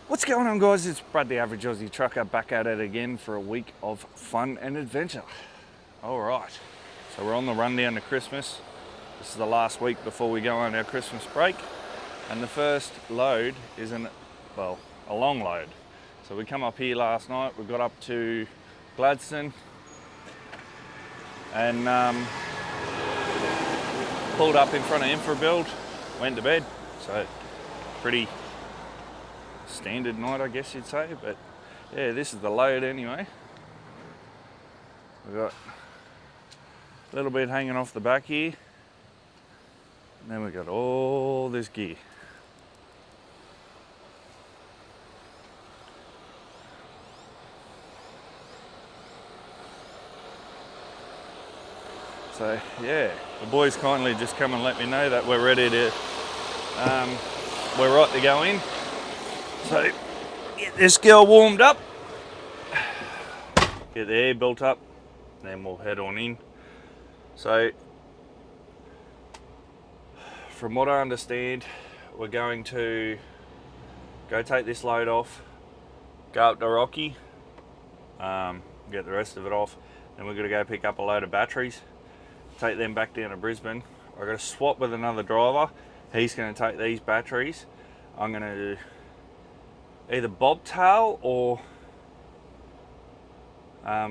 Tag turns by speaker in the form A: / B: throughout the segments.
A: What's going on, guys? It's Brad the Average Aussie Trucker back at it again for a week of fun and adventure. Alright, so we're on the run down to Christmas. This is the last week before we go on our Christmas break, and the first load is a long load. So we come up here last night, we got up to Gladstone and pulled up in front of InfraBuild, went to bed. So pretty standard night, I guess you'd say, but yeah, this is the load anyway. We've got a little bit hanging off the back here, and then we've got all this gear. So yeah, the boys kindly just come and let me know that we're ready to, we're right to go in. So get this girl warmed up, get the air built up, then we'll head on in. So from what I understand, we're going to go take this load off, go up to Rocklea, get the rest of it off, then we're going to go pick up a load of batteries, take them back down to Brisbane. I've got to swap with another driver. He's going to take these batteries. I'm going to either bobtail or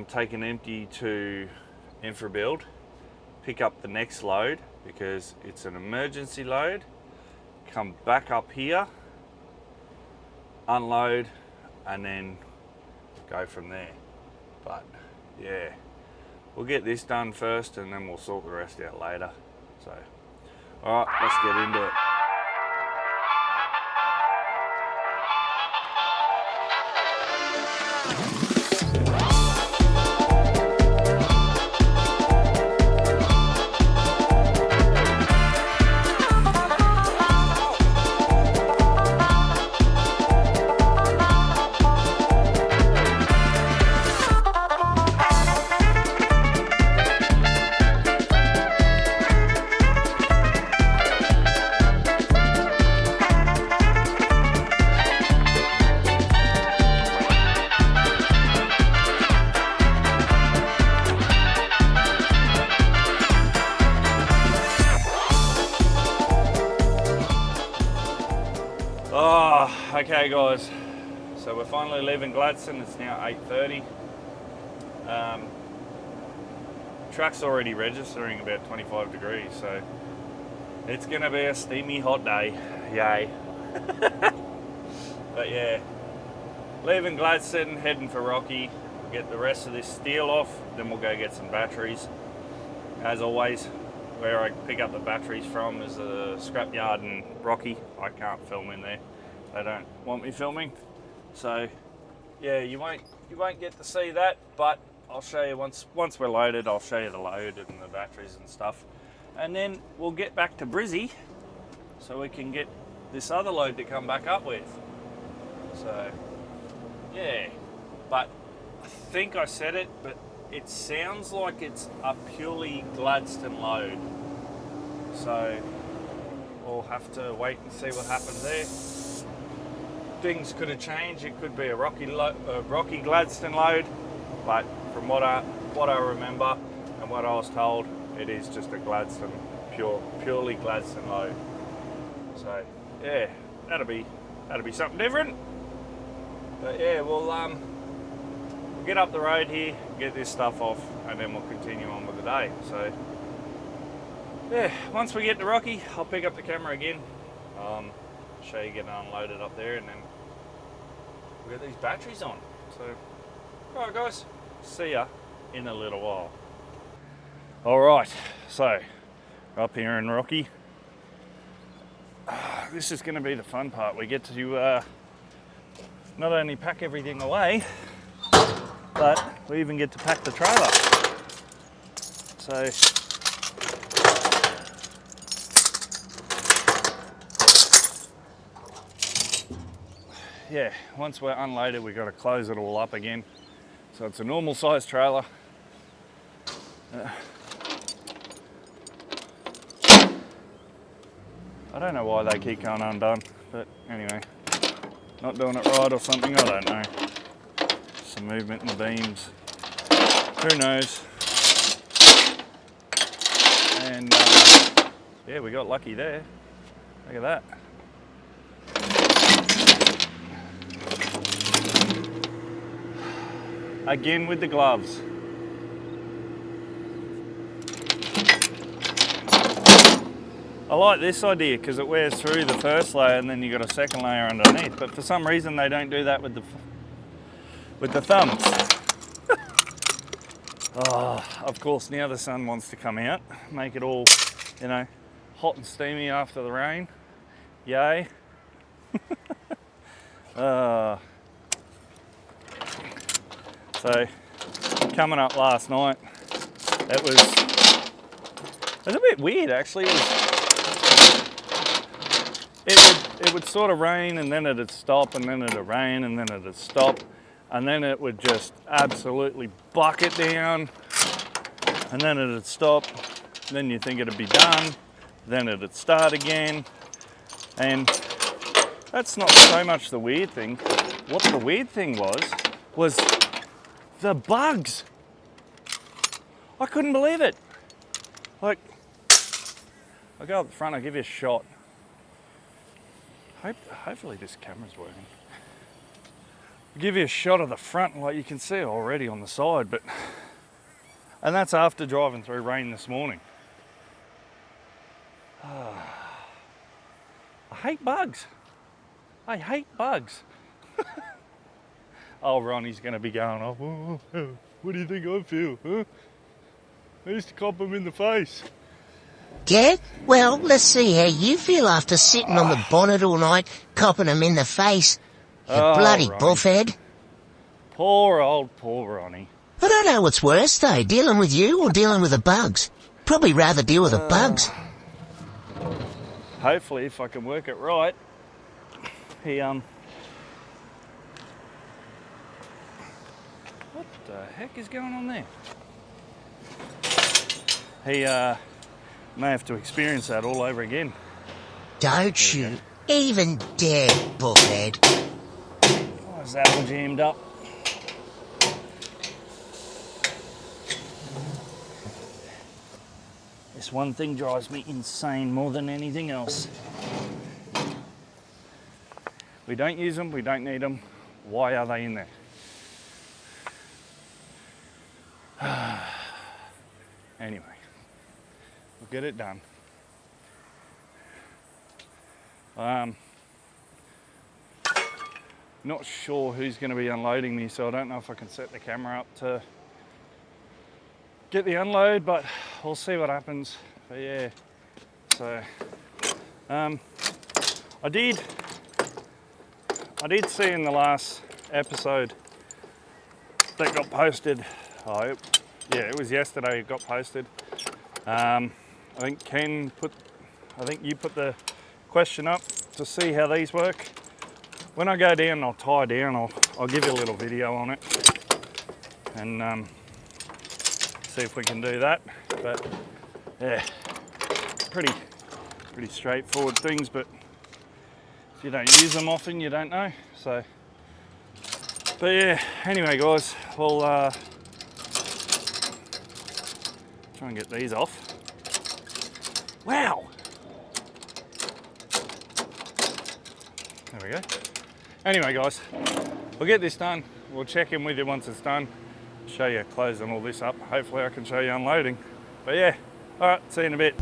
A: take an empty to InfraBuild, pick up the next load because it's an emergency load, come back up here, unload, and then go from there. But yeah, we'll get this done first and then we'll sort the rest out later. So alright, let's get into it. Okay guys, so we're finally leaving Gladstone. It's now 8:30. Truck's already registering about 25 degrees, so it's gonna be a steamy hot day. Yay. But yeah, leaving Gladstone, heading for Rocklea. We'll get the rest of this steel off, then we'll go get some batteries. As always, where I pick up the batteries from is a scrapyard in Rocklea. I can't film in there. They don't want me filming, so yeah, you won't get to see that, but I'll show you once we're loaded. I'll show you the load and the batteries and stuff, and then we'll get back to Brizzy so we can get this other load to come back up with. So yeah, but I think I said it, but it sounds like it's a purely Gladstone load, so we'll have to wait and see what happens there. Things could have changed. It could be a Rocklea Gladstone load, but from what I remember and what I was told, it is just a Gladstone, purely Gladstone load. So yeah, that'll be something different. But yeah, we'll get up the road here, get this stuff off, and then we'll continue on with the day. So yeah, once we get to Rocklea, I'll pick up the camera again. Show you getting unloaded up there, and then we'll get these batteries on. So alright guys, see ya in a little while. Alright, so we're up here in Rocklea. This is going to be the fun part. We get to not only pack everything away, but we even get to pack the trailer. So yeah, once we're unloaded, we've got to close it all up again. So it's a normal size trailer. I don't know why they keep going undone, but anyway, not doing it right or something, I don't know. Some movement in the beams, who knows. And yeah, we got lucky there. Look at that. Again with the gloves. I like this idea because it wears through the first layer and then you got a second layer underneath. But for some reason they don't do that with the thumbs. Oh, of course now the sun wants to come out, make it all, you know, hot and steamy after the rain. Yay. So coming up last night, it was a bit weird actually. It would sort of rain and then it'd stop and then it'd rain and then it'd stop and then it would just absolutely bucket down and then it'd stop. Then you think it'd be done, then it'd start again. And that's not so much the weird thing. What the weird thing was the bugs. I couldn't believe it. Like, I'll go up the front, I'll give you a shot. Hopefully this camera's working. I'll give you a shot of the front, like you can see already on the side, and that's after driving through rain this morning. I hate bugs. I hate bugs. Oh, Ronnie's going to be going off. Oh, what do you think I feel? Huh? I used to cop them in the face.
B: Yeah? Well, let's see how you feel after sitting on the bonnet all night, copping them in the face. You bloody
A: Ronnie.
B: buffhead.
A: Poor Ronnie.
B: I don't know what's worse, though, dealing with you or dealing with the bugs. Probably rather deal with the bugs.
A: Hopefully, if I can work it right, what the heck is going on there? He may have to experience that all over again.
B: Don't you even dare, buffhead.
A: Oh, is that all jammed up? This one thing drives me insane more than anything else. We don't use them, we don't need them. Why are they in there? Anyway, we'll get it done. Not sure who's going to be unloading me, so I don't know if I can set the camera up to get the unload, but we'll see what happens. But yeah, so I did see in the last episode that got posted. It was yesterday. It got posted. I think you put the question up to see how these work. When I go down and I'll tie down, I'll give you a little video on it and see if we can do that. But yeah, pretty straightforward things, but if you don't use them often, you don't know. So, but yeah, anyway guys, we'll try and get these off. Wow! There we go. Anyway guys, we'll get this done. We'll check in with you once it's done. Show you closing all this up. Hopefully I can show you unloading. But yeah, all right, see you in a bit.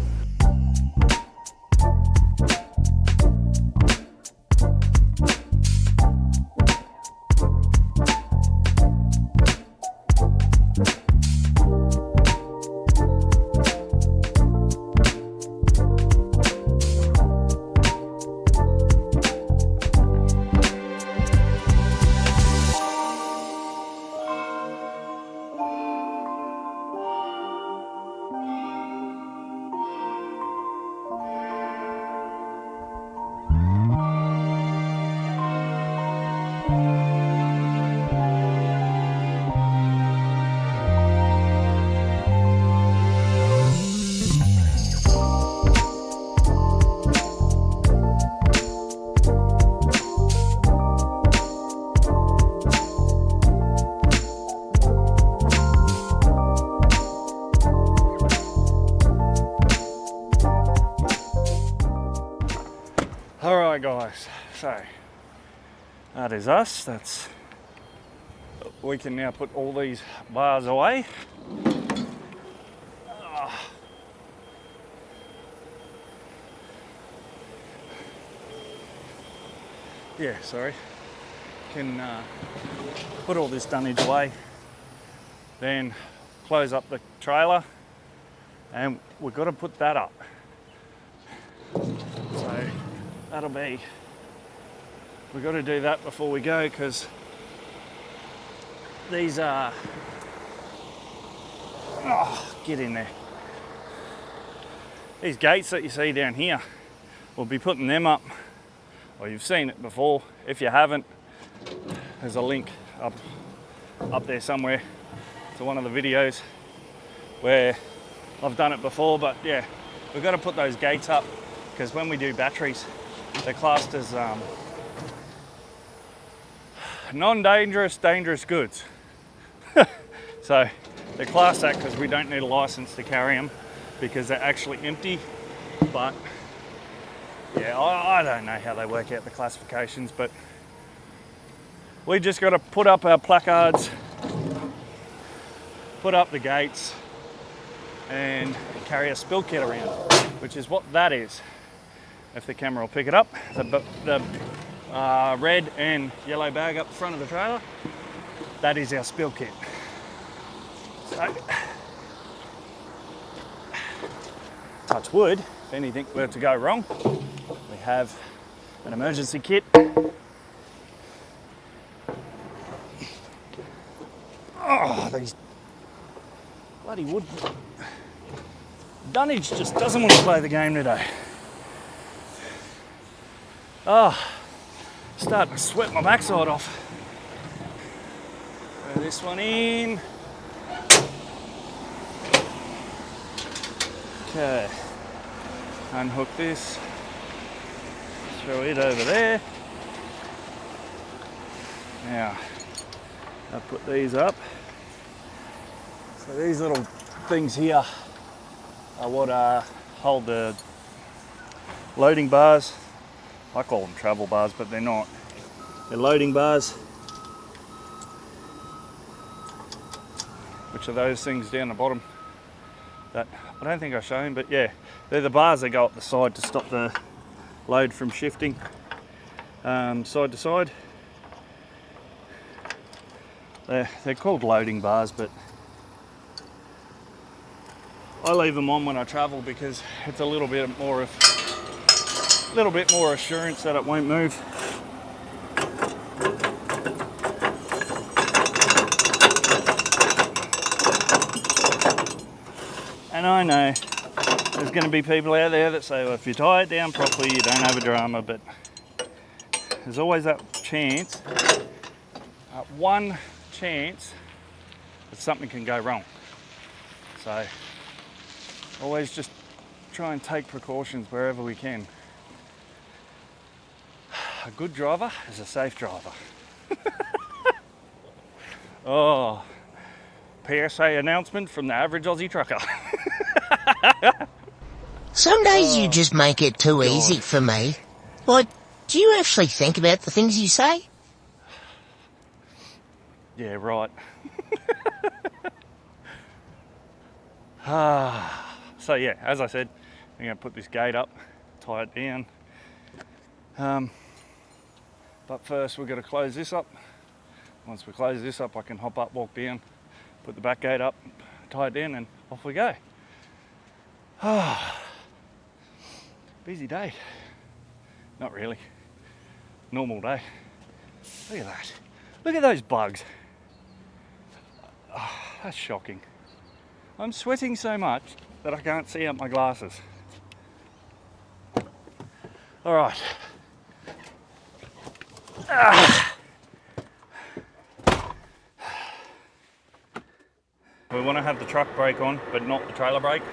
A: So that is us. We can now put all these bars away. Yeah, sorry. Can put all this dunnage away, then close up the trailer, and we've got to put that up. So that'll be, we've got to do that before we go, because these are, get in there. These gates that you see down here, we'll be putting them up. Well, you've seen it before. If you haven't, there's a link up there somewhere to one of the videos where I've done it before. But yeah, we've got to put those gates up, because when we do batteries, they're classed as non-dangerous, dangerous goods. So they're classed that because we don't need a license to carry them, because they're actually empty. But yeah, I don't know how they work out the classifications, but we just got to put up our placards, put up the gates, and carry a spill kit around, which is what that is. If the camera will pick it up, the red and yellow bag up the front of the trailer, that is our spill kit. So, touch wood, if anything were to go wrong, we have an emergency kit. Oh, these bloody wood dunnage just doesn't want to play the game today. Oh, starting to sweat my backside off. Throw this one in. Okay, unhook this, throw it over there. Now, I'll put these up. So these little things here are what hold the loading bars. I call them travel bars, but they're not. They're loading bars, which are those things down the bottom that I don't think I've shown, but yeah, they're the bars that go up the side to stop the load from shifting side to side. They're called loading bars, but I leave them on when I travel because it's a little bit more assurance that it won't move. And I know there's going to be people out there that say, well, if you tie it down properly, you don't have a drama, but there's always that chance, one chance that something can go wrong. So always just try and take precautions wherever we can. A good driver is a safe driver. Oh, PSA announcement from the average Aussie trucker.
B: Some days you just make it too easy for me. Like, do you actually think about the things you say?
A: Yeah, right. So yeah, as I said, I'm going to put this gate up, tie it down. But first we've got to close this up. Once we close this up, I can hop up, walk down, put the back gate up, tie it down, and off we go. Busy day. Not really. Normal day. Look at that. Look at those bugs. Oh, that's shocking. I'm sweating so much that I can't see out my glasses. All right. We want to have the truck brake on, but not the trailer brake.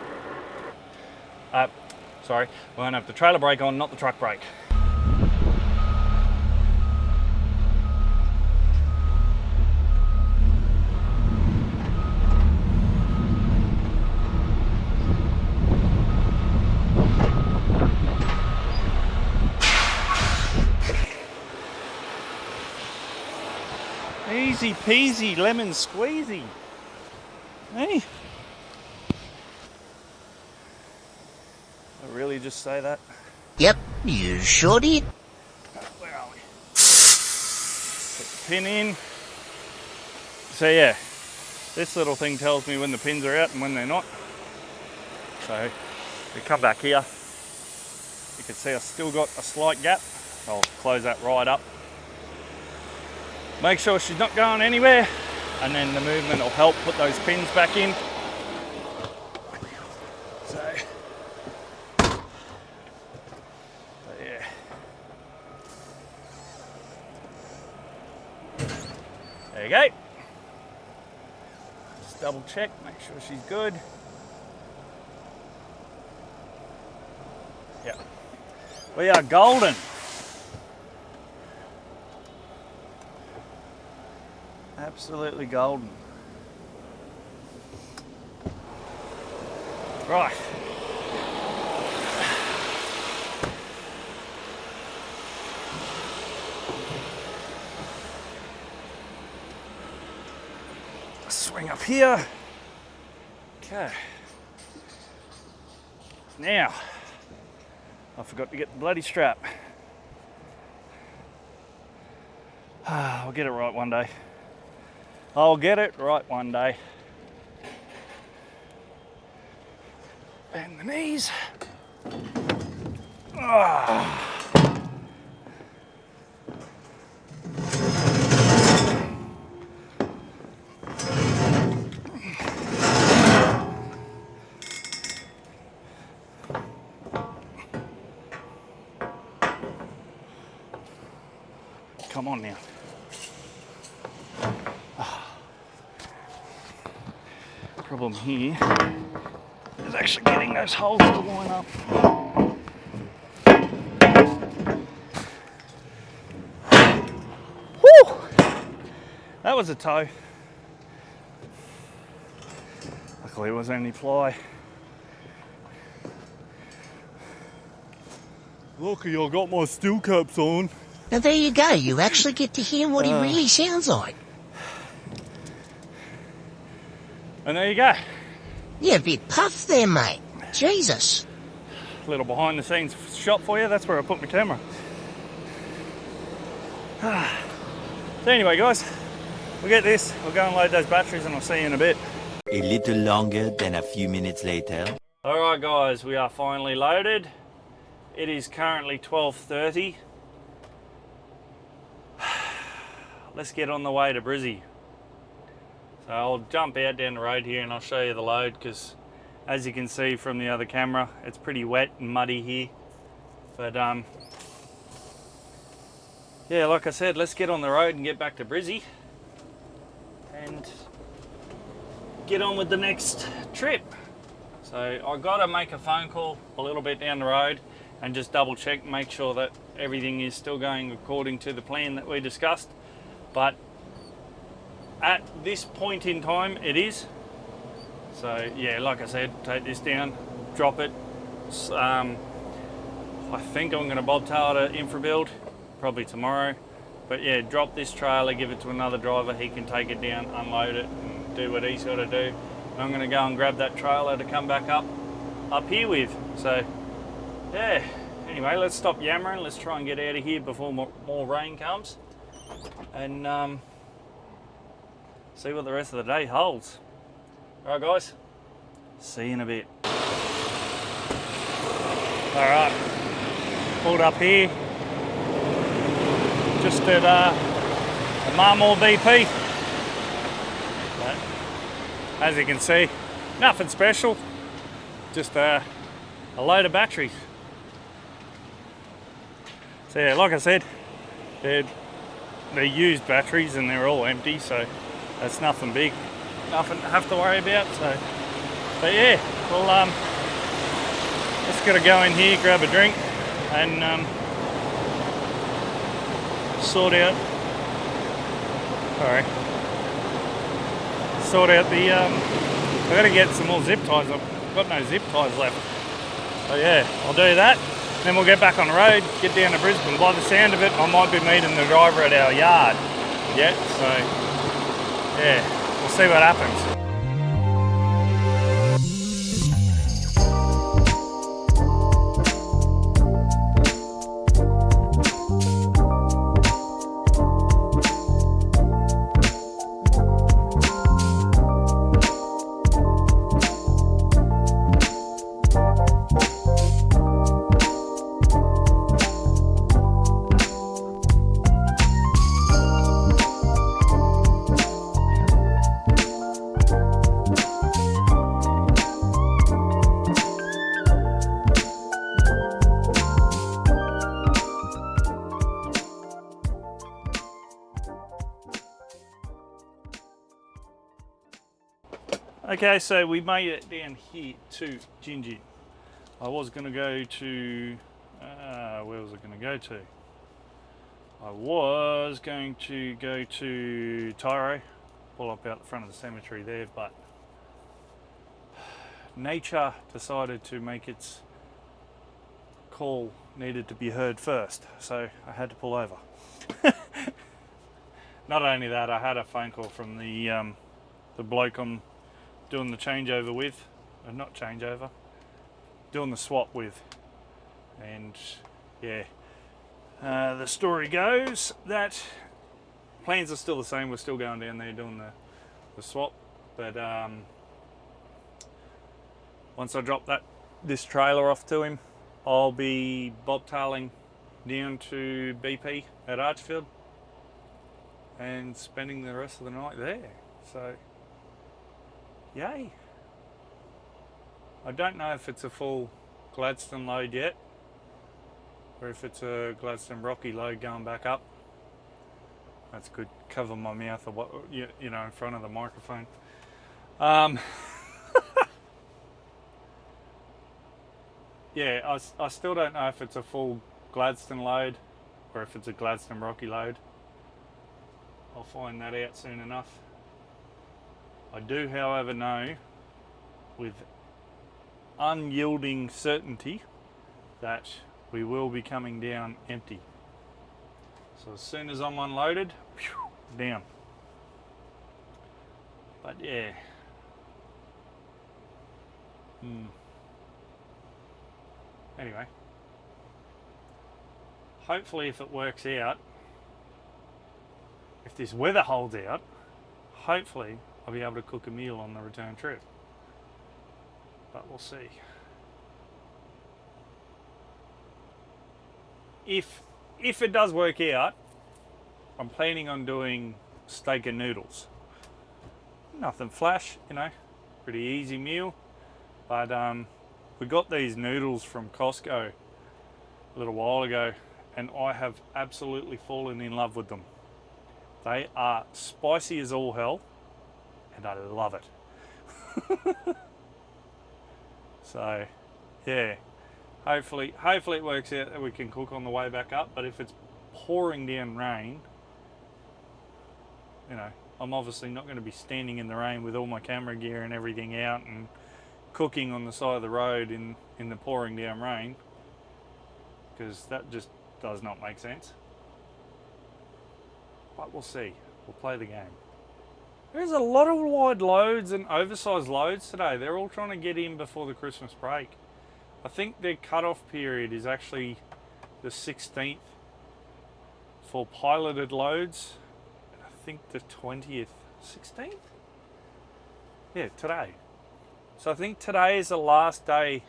A: Sorry, we want to have the trailer brake on, not the truck brake. Easy peasy lemon squeezy. Hey? I really just say that?
B: Yep, you sure did.
A: Where are we? Put the pin in. So yeah, this little thing tells me when the pins are out and when they're not. So we come back here. You can see I've still got a slight gap. I'll close that right up. Make sure she's not going anywhere, and then the movement will help put those pins back in. So yeah. There you go. Just double check, make sure she's good. Yep. We are golden. Absolutely golden. Right. Swing up here. Okay. Now, I forgot to get the bloody strap. I'll get it right one day. I'll get it right one day. Bend the knees. Come on now. Problem here is actually getting those holes to line up. Woo! That was a toe. Luckily it was only ply. Lucky I got my steel caps on.
B: Now there you go, you actually get to hear what he really sounds like.
A: And there you go.
B: You're a bit puffed there, mate. Jesus.
A: Little behind the scenes shot for you. That's where I put my camera. So anyway, guys, we'll get this. We'll go and load those batteries and I'll see you in a bit.
C: A little longer than a few minutes later.
A: All right, guys, we are finally loaded. It is currently 12:30. Let's get on the way to Brisbane. So I'll jump out down the road here and I'll show you the load, because as you can see from the other camera, it's pretty wet and muddy here. But yeah, like I said, let's get on the road and get back to Brisbane and get on with the next trip. So I gotta make a phone call a little bit down the road and just double check, make sure that everything is still going according to the plan that we discussed. But at this point in time, it is. So yeah, like I said, take this down, drop it. I think I'm gonna bobtail it to Infrabuild, probably tomorrow. But yeah, drop this trailer, give it to another driver. He can take it down, unload it, and do what he's got to do. And I'm gonna go and grab that trailer to come back up here with. So yeah, anyway, let's stop yammering. Let's try and get out of here before more rain comes. And see what the rest of the day holds. All right, guys, see you in a bit. All right, pulled up here, just at the Marmore BP. But as you can see, nothing special, just a load of batteries. So yeah, like I said, they're used batteries and they're all empty, so that's nothing big, nothing to have to worry about. So, but yeah, well, just gotta go in here, grab a drink, and sort out the. I gotta get some more zip ties. I've got no zip ties left. So yeah, I'll do that. Then we'll get back on the road, get down to Brisbane. By the sound of it, I might be meeting the driver at our yard. Yeah, so yeah, we'll see what happens. Okay, so we made it down here to Gingin. I was going to go to, where was I going to go to? I was going to go to Tyro, pull up out the front of the cemetery there, but nature decided to make its call needed to be heard first, so I had to pull over. Not only that, I had a phone call from the bloke I'm doing the changeover with, or not changeover, doing the swap with, and yeah, the story goes that plans are still the same. We're still going down there doing the swap, but once I drop this trailer off to him, I'll be bobtailing down to BP at Archfield and spending the rest of the night there. So yay. I don't know if it's a full Gladstone load yet, or if it's a Gladstone Rocklea load going back up. That's good. Cover my mouth, or what, you know, in front of the microphone. Yeah, I still don't know if it's a full Gladstone load or if it's a Gladstone Rocklea load. I'll find that out soon enough. I do, however, know with unyielding certainty that we will be coming down empty. So as soon as I'm unloaded, down. But yeah. Anyway. Hopefully if it works out, if this weather holds out, hopefully I'll be able to cook a meal on the return trip. But we'll see. If it does work out, I'm planning on doing steak and noodles. Nothing flash, you know, pretty easy meal. But we got these noodles from Costco a little while ago, and I have absolutely fallen in love with them. They are spicy as all hell, and I love it. So, yeah, hopefully it works out that we can cook on the way back up. But if it's pouring down rain, you know, I'm obviously not going to be standing in the rain with all my camera gear and everything out and cooking on the side of the road in the pouring down rain, because that just does not make sense. But we'll see. We'll play the game. There's a lot of wide loads and oversized loads today. They're all trying to get in before the Christmas break. I think their cut-off period is actually the 16th for piloted loads. I think the 20th. 16th? Yeah, today. So I think today is the last day.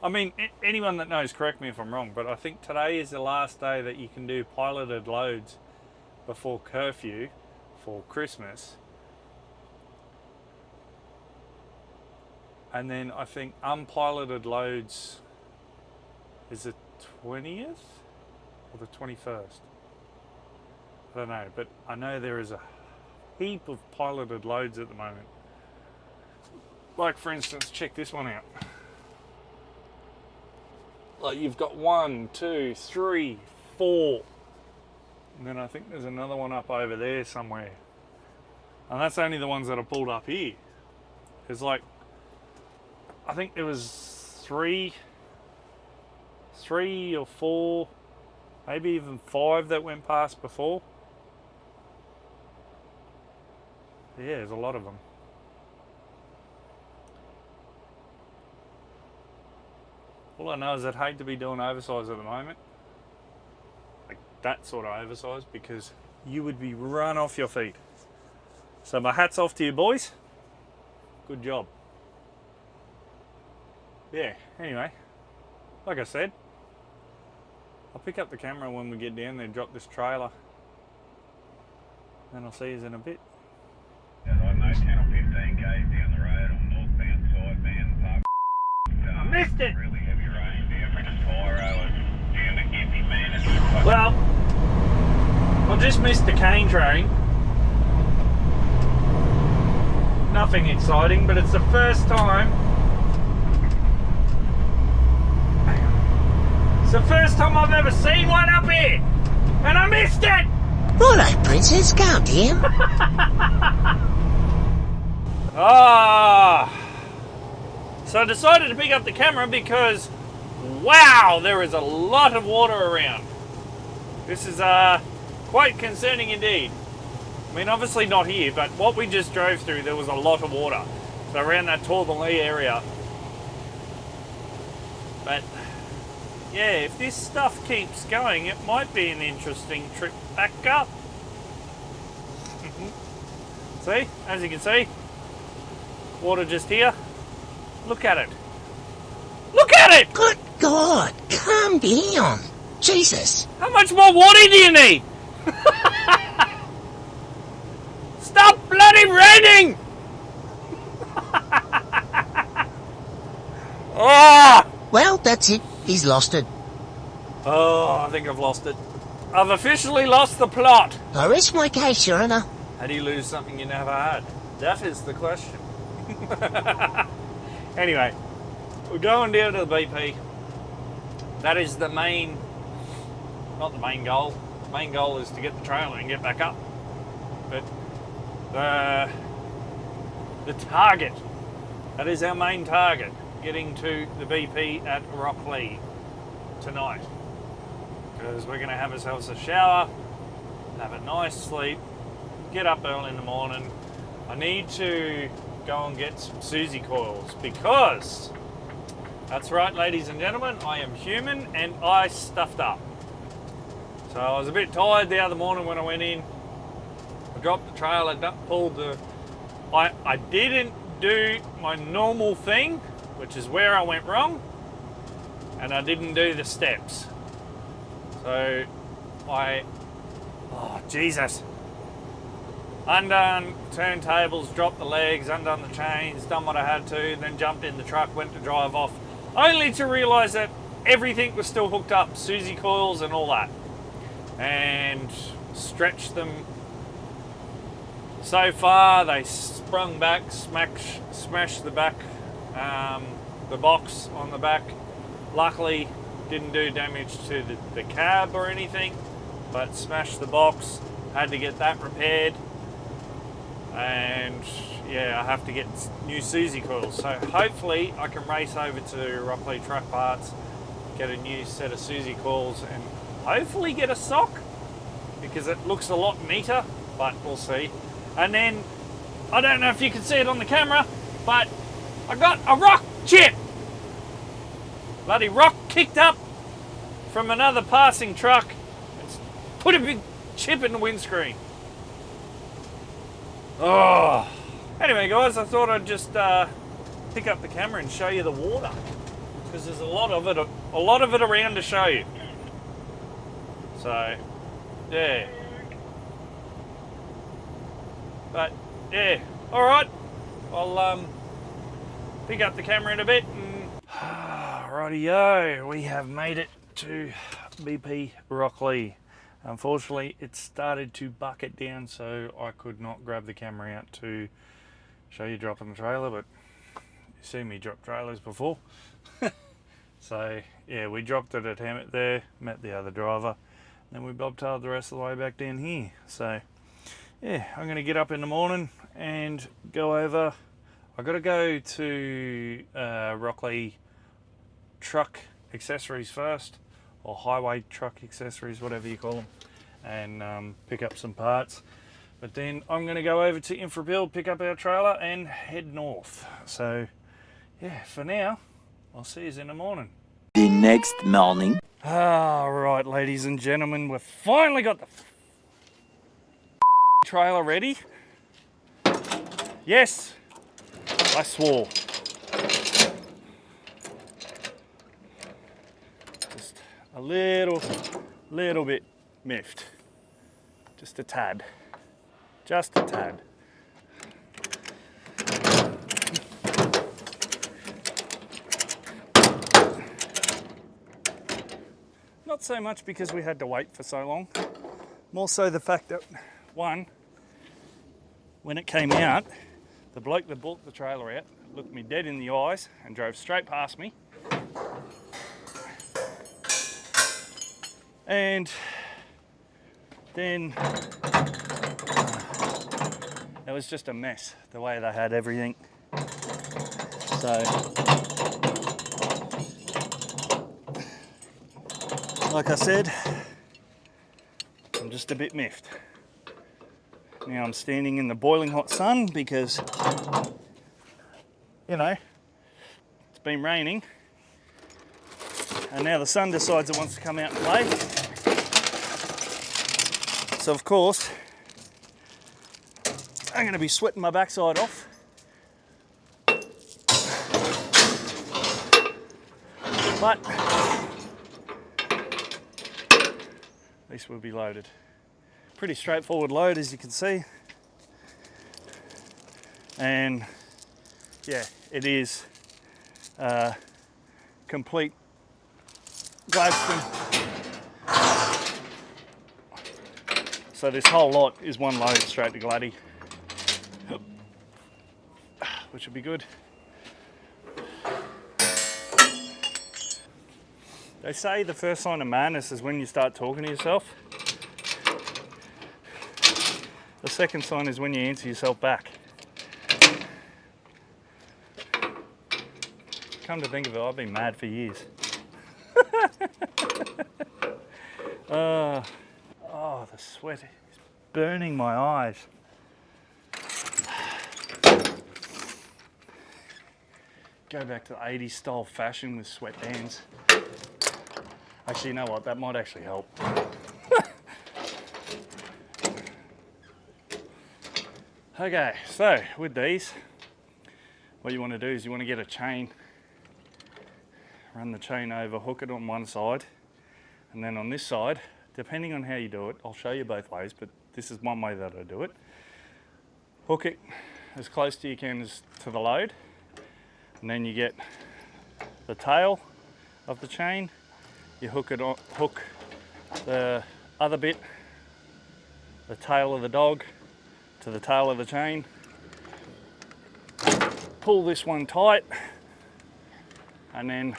A: I mean, anyone that knows, correct me if I'm wrong, but I think today is the last day that you can do piloted loads before curfew for Christmas. And then I think unpiloted loads is the 20th or the 21st. I don't know, but I know there is a heap of piloted loads at the moment. Like, for instance, check this one out. Like, you've got 1, 2, 3, 4. And then I think there's another one up over there somewhere. And that's only the ones that are pulled up here. There's like, I think there was three or 4, maybe even 5 that went past before. Yeah, there's a lot of them. All I know is I'd hate to be doing oversize at the moment. Like that sort of oversize, because you would be run off your feet. So my hat's off to you boys. Good job. Yeah, anyway, like I said, I'll pick up the camera when we get down there, drop this trailer. Then I'll see you in a bit.
D: I don't know, 10 or 15 k's down the road on northbound side, man.
A: I missed it!
D: Really heavy rain down in Tyro and down to Gimpy, man. It's just
A: Well, I just missed the cane train. Nothing exciting, but it's the first time. It's the first time I've ever seen one up here, and I missed it.
B: Righto, Princess, calm down.
A: So I decided to pick up the camera because, wow, there is a lot of water around. This is quite concerning indeed. I mean, obviously not here, but what we just drove through, there was a lot of water. So around that Torbanlee area. But yeah, if this stuff keeps going, it might be an interesting trip back up. See, as you can see, water just here. Look at it. Look at it!
B: Good God, calm down. Jesus.
A: How much more water do you need? Stop bloody raining! Oh!
B: Well, that's it. He's lost it.
A: Oh, I think I've lost it. I've officially lost the plot.
B: I rest my case, Your Honour.
A: How do you lose something you never had? That is the question. Anyway, we're going down to the BP. That is the main, not the main goal. The main goal is to get the trailer and get back up. But the target, that is our main target, getting to the BP at Rocklea tonight. Because we're going to have ourselves a shower, have a nice sleep, get up early in the morning. I need to go and get some Susie coils because, that's right ladies and gentlemen, I am human and I stuffed up. So I was a bit tired the other morning when I went in. I dropped the trailer, pulled the... I didn't do my normal thing, which is where I went wrong, and I didn't do the steps. So oh Jesus. Undone turntables, dropped the legs, undone the chains, done what I had to, then jumped in the truck, went to drive off, only to realise that everything was still hooked up, Susie coils and all that, and stretched them so far they sprung back, smashed the back, the box on the back. Luckily didn't do damage to the cab or anything, but smashed the box, had to get that repaired. And yeah, I have to get new Susie coils. So hopefully I can race over to Rocklea Truck Parts, get a new set of Susie coils, and hopefully get a sock, because it looks a lot neater, but we'll see. And then, I don't know if you can see it on the camera, but I got a rock chip. Bloody rock kicked up from another passing truck. It's put a big chip in the windscreen. Oh. Anyway, guys, I thought I'd just pick up the camera and show you the water, because there's a lot of it around to show you. So, yeah. But yeah, all right. I'll pick up the camera in a bit. And rightio, we have made it to BP Rocklea. Unfortunately, it started to bucket down, so I could not grab the camera out to show you dropping the trailer, but you've seen me drop trailers before. So, yeah, we dropped it at Hammett there, met the other driver, then we bobtailed the rest of the way back down here. So, yeah, I'm going to get up in the morning and go over. I've got to go to Rocklea Truck Accessories first, or Highway Truck Accessories, whatever you call them, and pick up some parts. But then I'm going to go over to Infrabuild, pick up our trailer and head north. So yeah, for now, I'll see you in the morning.
C: The next morning.
A: Alright, ladies and gentlemen, we've finally got the trailer ready. Yes, I swore. Just a little bit miffed. Just a tad. Just a tad. Not so much because we had to wait for so long. More so the fact that, one, when it came out, the bloke that bought the trailer out looked me dead in the eyes and drove straight past me. And then it was just a mess, the way they had everything. So, like I said, I'm just a bit miffed. Now I'm standing in the boiling hot sun because, you know, it's been raining and now the sun decides it wants to come out and play. So of course, I'm going to be sweating my backside off. But at least we'll be loaded. Pretty straightforward load, as you can see. And yeah, it is complete Gladstone. So this whole lot is one load straight to Gladdy, which would be good. They say the first sign of madness is when you start talking to yourself. The second sign is when you answer yourself back. Come to think of it, I've been mad for years. Oh, the sweat is burning my eyes. Go back to the 80s style fashion with sweatbands. Actually, you know what? That might actually help. Okay, so with these, what you want to do is you want to get a chain, run the chain over, hook it on one side, and then on this side, depending on how you do it, I'll show you both ways, but this is one way that I do it. Hook it as close to you can as to the load, and then you get the tail of the chain. You hook it on, hook the other bit, the tail of the dog, to the tail of the chain. Pull this one tight, and then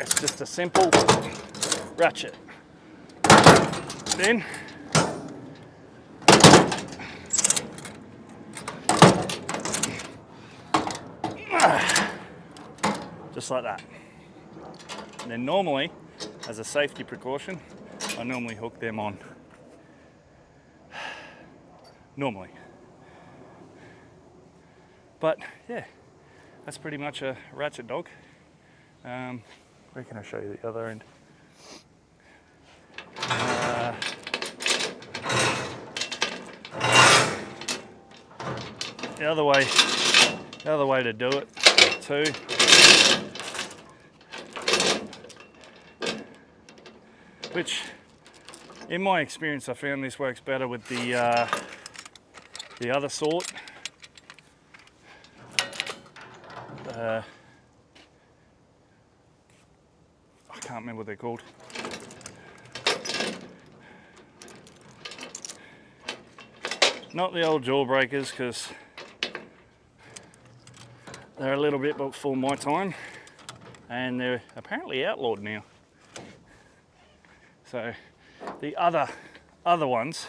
A: it's just a simple ratchet. Then just like that. And then normally, as a safety precaution, I normally hook them on. Normally. But yeah, that's pretty much a ratchet dog. Where can I show you the other end? The other way to do it too, which in my experience I found this works better with the other sort. I can't remember what they're called. Not the old jawbreakers, because they're a little bit before my time and they're apparently outlawed now. So the other ones,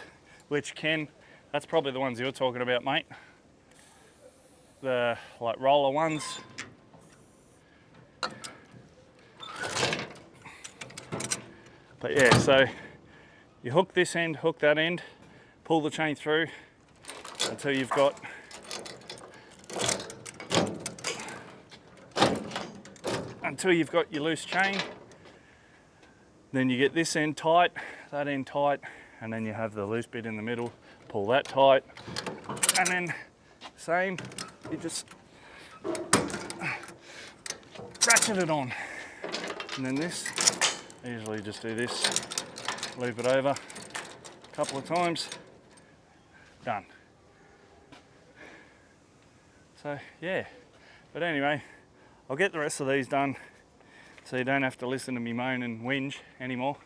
A: which that's probably the ones you're talking about, mate. The like roller ones. But yeah, so you hook this end, hook that end, pull the chain through until you've got your loose chain. Then you get this end tight, that end tight, and then you have the loose bit in the middle. Pull that tight, and then same, you just ratchet it on. And then this, I usually just do this, loop it over a couple of times, done. So yeah, but anyway, I'll get the rest of these done so you don't have to listen to me moan and whinge anymore.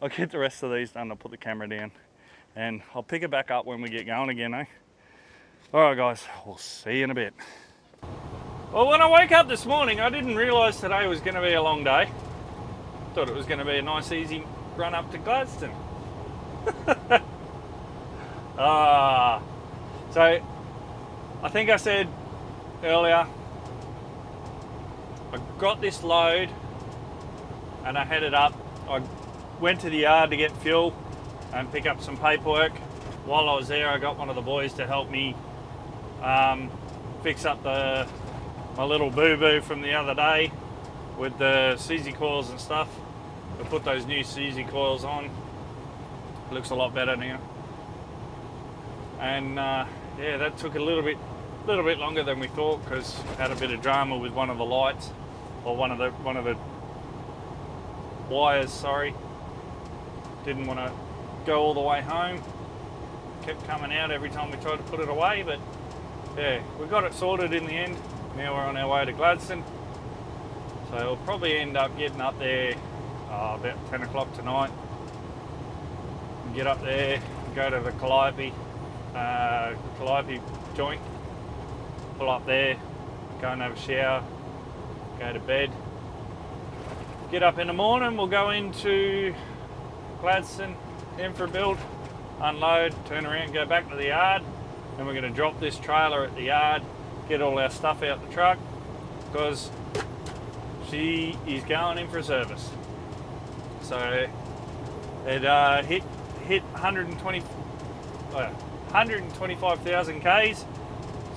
A: I'll get the rest of these done, I'll put the camera down and I'll pick it back up when we get going again, eh? Alright guys, we'll see you in a bit. Well, when I woke up this morning, I didn't realise today was going to be a long day. Thought it was going to be a nice easy run up to Gladstone. So I think I said earlier, I got this load and I headed up. I went to the yard to get fuel and pick up some paperwork. While I was there, I got one of the boys to help me fix up my little boo-boo from the other day with the CZ coils and stuff. I put those new CZ coils on. It looks a lot better now. And yeah, that took a little bit longer than we thought because had a bit of drama with one of the lights, or one of the wires, sorry. Didn't want to go all the way home. Kept coming out every time we tried to put it away, but yeah, we got it sorted in the end. Now we're on our way to Gladstone. So we'll probably end up getting up there about 10 o'clock tonight. Get up there, go to the Calliope joint, pull up there, go and have a shower, go to bed. Get up in the morning, we'll go into Gladstone, in for a build, unload, turn around, go back to the yard. Then we're going to drop this trailer at the yard, get all our stuff out the truck, because she is going in for a service. So it hit 125,000 Ks,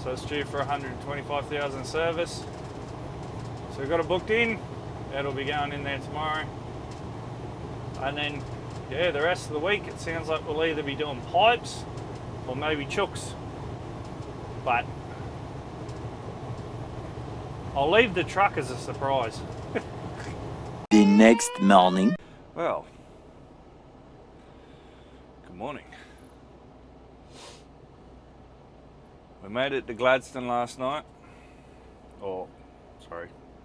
A: so it's due for 125,000 service. So we've got it booked in. That'll be going in there tomorrow. And then, yeah, the rest of the week it sounds like we'll either be doing pipes or maybe chooks. But I'll leave the truck as a surprise.
C: The next morning.
A: Well, good morning. We made it to Gladstone last night.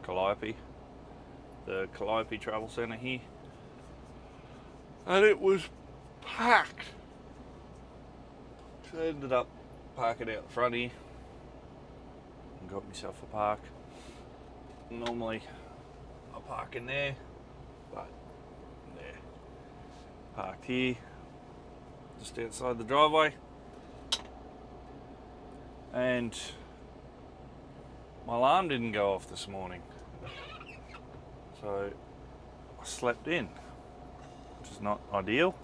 A: Calliope. The Calliope Travel Centre here. And it was packed. So I ended up parking out the front here and got myself a park. Normally I park in there, but yeah, parked here just outside the driveway. And my alarm didn't go off this morning, so I slept in, which is not ideal.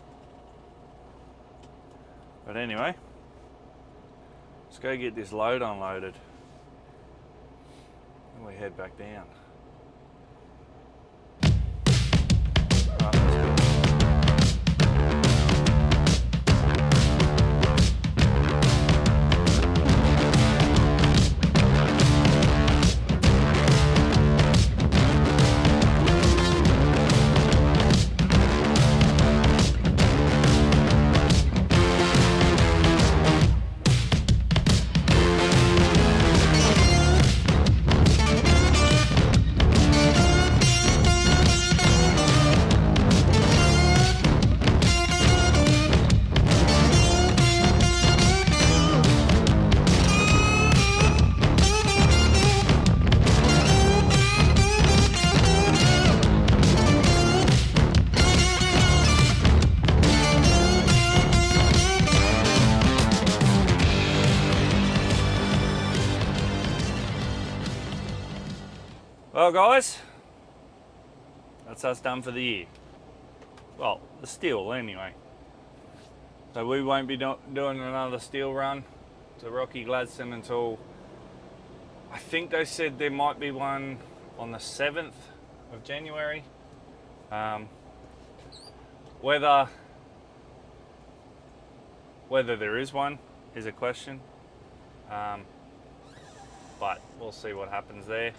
A: But anyway, let's go get this load unloaded and we head back down. Right, let's go. Well guys, that's us done for the year. Well, the steel anyway. So we won't be doing another steel run to Rocky Gladstone until, I think they said there might be one on the 7th of January. Whether there is one is a question, but we'll see what happens there.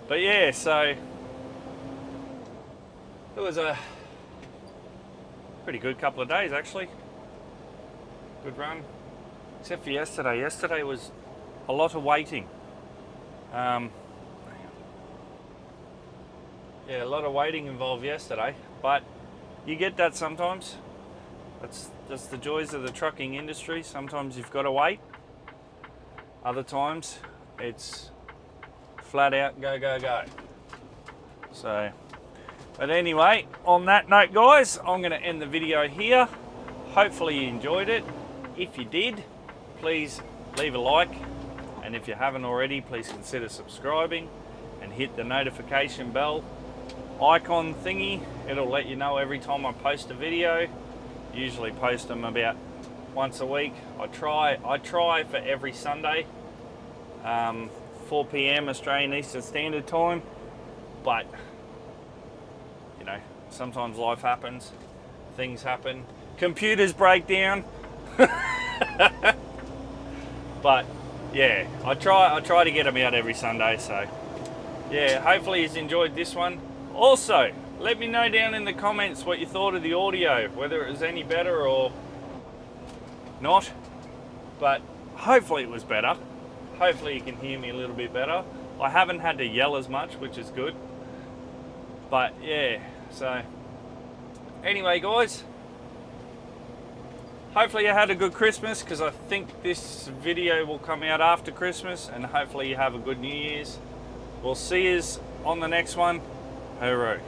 A: But yeah, so it was a pretty good couple of days actually. Good run, except for yesterday. Yesterday was a lot of waiting. Yeah, a lot of waiting involved yesterday, but you get that sometimes. That's the joys of the trucking industry. Sometimes you've got to wait. Other times it's flat out go, go, go. So, but anyway, on that note guys, I'm going to end the video here. Hopefully you enjoyed it. If you did, please leave a like, and if you haven't already, please consider subscribing and hit the notification bell icon thingy. It'll let you know every time I post a video. Usually post them about once a week. I try for every Sunday, 4 p.m. Australian Eastern Standard Time, but you know, sometimes life happens, things happen, computers break down. But yeah, I try to get them out every Sunday. So yeah, hopefully you've enjoyed this one. Also, let me know down in the comments what you thought of the audio, whether it was any better or not, but hopefully it was better. Hopefully you can hear me a little bit better. I haven't had to yell as much, which is good. But yeah, so anyway guys, hopefully you had a good Christmas, because I think this video will come out after Christmas, and hopefully you have a good New Year's. We'll see you on the next one. Hooroo.